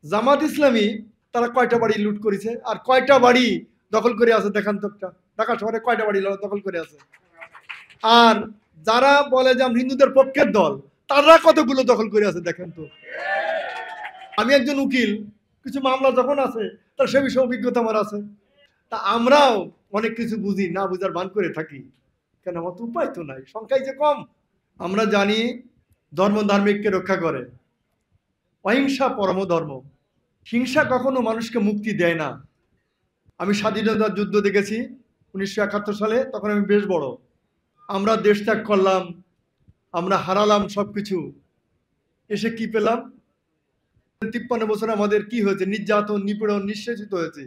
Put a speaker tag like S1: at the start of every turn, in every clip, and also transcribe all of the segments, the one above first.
S1: জামাত ইসলামী তারা কয়টা বাড়ি লুট করেছে আর কয়টা বাড়ি দখল করে আছে দেখান তো একটা। ঢাকা শহরে কয়টা বাড়ি দখল করে আছে? আর যারা বলে যে আমরা হিন্দুদের পক্ষের দল, তারা কতগুলো দখল করে আছে দেখেন তো। আমি একজন উকিল, কিছু মামলা যখন আছে তার সে বিষয়ে অভিজ্ঞতা আমার আছে। তা আমরাও অনেক কিছু বুঝি না, বুঝার ভান করে থাকি। কেন, আমার তো উপায় তো নাই, সংখ্যাই যে কম। আমরা জানি ধর্ম ধার্মিককে রক্ষা করে, অহিংসা পরম ধর্ম। হিংসা কখনো মানুষকে মুক্তি দেয় না। আমি স্বাধীনতার যুদ্ধ দেখেছি 1971 সালে, তখন আমি বেশ বড়। আমরা দেশ ত্যাগ করলাম, আমরা হারালাম সবকিছু, এসে কি পেলাম? 53 বছর আমাদের কি হয়েছে? নির্যাতন, নিপীড়ন, নিঃশেষিত হয়েছে।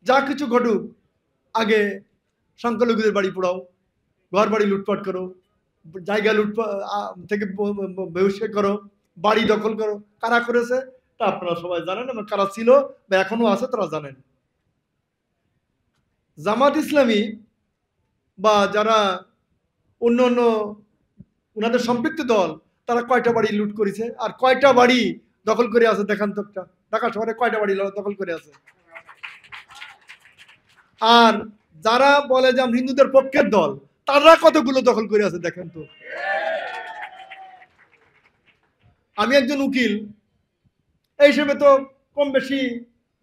S1: যা কিছু ঘটুক, আগে সংখ্যালঘুদের বাড়ি পোড়াও, ঘর বাড়ি লুটপাট করো, জায়গা লুটপাট থেকে বহিষ্কার করো, বাড়ি দখল করো। কারা করেছে তা আপনারা সবাই জানেন, এবং কারা ছিল বা এখনো আছে তারা জানেন। জামাত ইসলামী বা যারা অন্য অন্য ওনাদের সম্পৃক্ত দল, তারা কয়টা বাড়ি লুট করেছে আর কয়টা বাড়ি দখল করে আছে দেখান তো একটা। ঢাকা শহরে কয়টা বাড়ি দখল করে আছে? আর যারা বলে যে আমরা হিন্দুদের পক্ষের দল, তারা কতগুলো দখল করে আছে দেখেন তো। আমি একজন উকিল, এই হিসেবে তো কম বেশি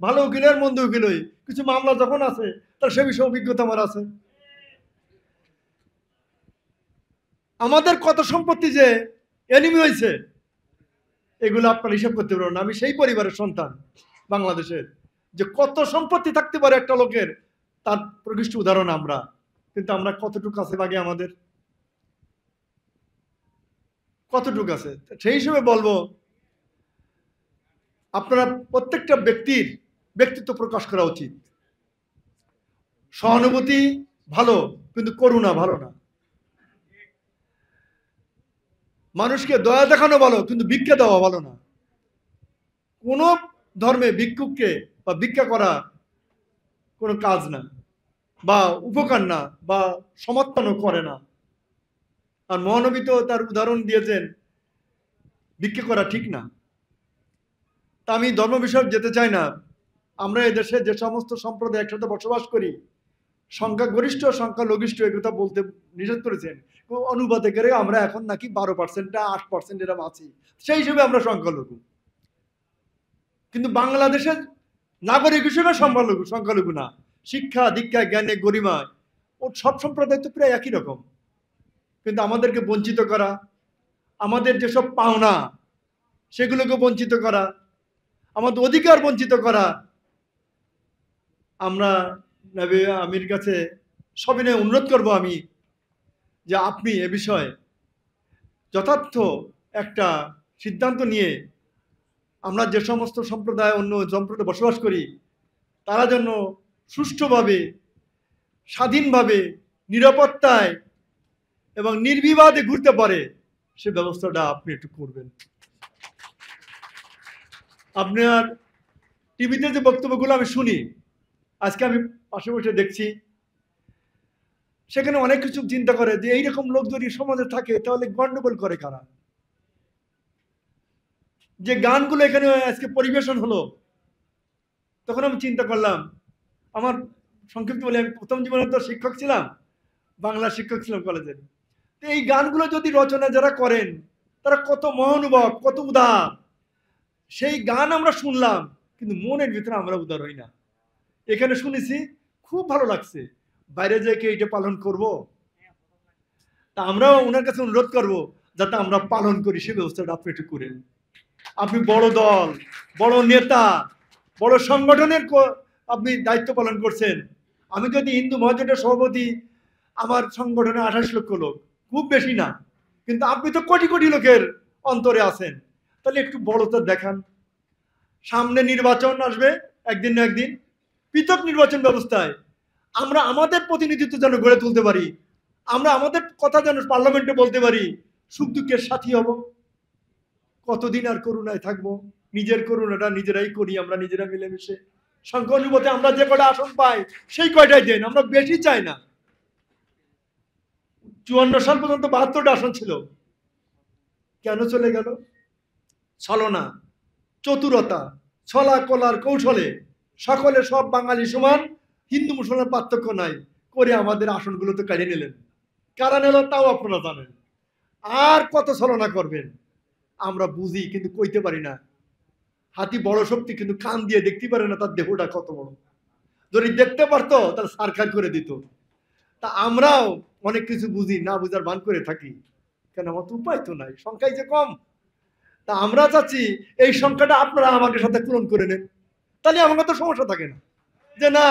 S1: ভালো উকিলের মন্দ উকিলই। কিছু মামলা যখন আছে তার সে বিষয়ে অভিজ্ঞতা আমার আছে। আমাদের কত সম্পত্তি যে এনিমি হয়েছে, এগুলো আপনার হিসাব করতে পারবেন না। আমি সেই পরিবারের সন্তান বাংলাদেশের, যে কত সম্পত্তি থাকতে পারে একটা লোকের, তার প্রকৃষ্ট উদাহরণ আমরা। কিন্তু আমরা কতটুকু আছে বাগে, আমাদের কতটুকু আছে? সেই হিসেবে বলবো, আপনারা প্রত্যেকটা ব্যক্তির ব্যক্তিত্ব প্রকাশ করা উচিত। সহানুভূতি ভালো, কিন্তু করুণা ভালো না। মানুষকে দয়া দেখানো ভালো, কিন্তু ভিক্ষা দেওয়া ভালো না। কোন ধর্মে ভিক্ষুককে বা ভিক্ষা করা কোনো কাজ না, বা উপকার না, বা সমর্থনও করে না। আর মহানবী তো তার উদাহরণ দিয়েছেন, ভিক্ষা করা ঠিক না। তা আমি ধর্ম বিষয়ক যেতে চাই না। আমরা এদেশে যে সমস্ত সম্প্রদায় একসাথে বসবাস করি, সংখ্যাগরিষ্ঠ সংখ্যালঘিষ্ঠ একথা বলতে নিষেধ করেছেন। অনুবাদে করে আমরা এখন নাকি 12% 8% এরকম আছি, সেই হিসেবে আমরা সংখ্যালঘু। কিন্তু বাংলাদেশের নাগরিক হিসেবে সংখ্যালঘু সংখ্যালঘু না। শিক্ষা দীক্ষা জ্ঞানে গরিমায় ও সব সম্প্রদায় তো প্রায় একই রকম। কিন্তু আমাদেরকে বঞ্চিত করা, আমাদের যেসব পাওনা সেগুলোকে বঞ্চিত করা, আমাদের অধিকার বঞ্চিত করা, আমরা নবী আমির কাছে সবিনয়ে অনুরোধ করব আমি, যে আপনি এ বিষয়ে যথার্থ একটা সিদ্ধান্ত নিয়ে আমরা যে সমস্ত সম্প্রদায় অন্য সম্প্রদায়ে বসবাস করি, তারা যেন সুষ্ঠুভাবে, স্বাধীনভাবে, নিরাপত্তায় এবং নির্বিবাদে ঘুরতে পারে, সে ব্যবস্থাটা আপনি একটু করবেন। আপনার টিভিতে যে বক্তব্যগুলো আমি শুনি, আজকে আমি পাশে বসে দেখছি, সেখানে অনেক কিছু চিন্তা করে যে এইরকম লোক যদি সমাজে থাকে তাহলে গন্ডগোল করে কারা। যে গানগুলো এখানে আজকে পরিবেশন হলো, তখন আমি চিন্তা করলাম, আমার সংক্ষিপ্ত বলে, আমি প্রথম জীবনে তো শিক্ষক ছিলাম, বাংলা শিক্ষক ছিলাম কলেজের। তো এই গানগুলো যদি রচনা যারা করেন, তারা কত মহানুভব, কত উদার। সেই গান আমরা শুনলাম, কিন্তু মনের ভিতরে আমরা উদার হই না। এখানে শুনেছি, খুব ভালো লাগছে, বাইরে যেয়ে কি এটা পালন করব? তা আমরাও ওনার কাছে অনুরোধ করব, যাতে আমরা পালন করি, সে ব্যবস্থাটা আপনি একটু করেন। আপনি বড় দল, বড় নেতা, বড় সংগঠনের আপনি দায়িত্ব পালন করছেন। আমি যদি হিন্দু মহাজোটের সভাপতি, আমার সংগঠনে 28 লক্ষ লোক, খুব বেশি না, কিন্তু আপনি তো কোটি কোটি লোকের অন্তরে আছেন। তাহলে একটু বড়তা দেখান। সামনে নির্বাচন আসবে একদিন না একদিন, পৃথক নির্বাচন ব্যবস্থায় আমরা আমাদের প্রতিনিধিত্ব যেন গড়ে তুলতে পারি, আমরা আমাদের কথা যেন পার্লামেন্টে বলতে পারি, সুখ দুঃখের সাথী হব। কতদিন আর করুণায় থাকবো? নিজের করুণাটা নিজেরাই করি, আমরা নিজেরা মিলেমিশে। সংখ্যানুপাতে আমরা যে কয়টা আসন পাই, সেই কয়টাই দেন, আমরা বেশি চাই না। 54 সাল পর্যন্ত 72টা আসন ছিল, কেন চলে গেল? ছলনা। চতুরতা, ছলা কলার কৌশলে সকলে সব বাঙালি সমান, হিন্দু মুসলমান পার্থক্য নাই করে আমাদের আসনগুলো তো কাড়িয়ে নিলেন। কারা নিল তাও আপনারা জানেন। আর কত ছলনা করবেন আমরা বুঝি, কিন্তু কইতে পারি না। হাতি বড় শক্তি, কিন্তু কান দিয়ে দেখতে পারে না তার দেহটা কত বড়। যদি দেখতে পারতো তাহলে সারকার করে দিত। তা আমরাও অনেক কিছু বুঝি, না বুঝার ভান করে থাকি, কেন আমার তো উপায় তো নাই, সংখ্যাই যে কম। তা আমরা চাচ্ছি এই সংখ্যাটা আপনারা আমাদের সাথে পূরণ করে নেন, তাহলে আমাকে তো সমস্যা থাকে না। যে না,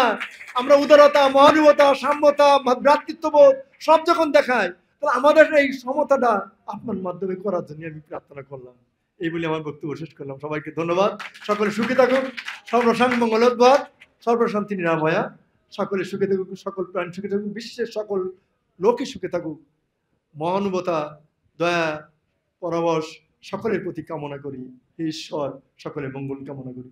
S1: আমরা উদারতা, মহানুভতা, সাম্যতা, ভ্রাতৃত্ববোধ সব যখন দেখাই, তাহলে আমাদের এই সমতাটা আপনার মাধ্যমে করার জন্য আমি প্রার্থনা করলাম। এই বলে আমার বক্তব্য শেষ করলাম। সবাইকে ধন্যবাদ। সকলে সুখী থাকুক, সর্বসাং মঙ্গলোদ্ভব, সর্বশান্তি নিরাময়া। সকলে সুখে থাকুক, সকল প্রাণ সুখে থাকুক, বিশ্বের সকল লোকই সুখে থাকুক। মহানুভতা, দয়া, পরবশ সকলের প্রতি কামনা করি। ঈশ্বর সকলের মঙ্গল কামনা করি।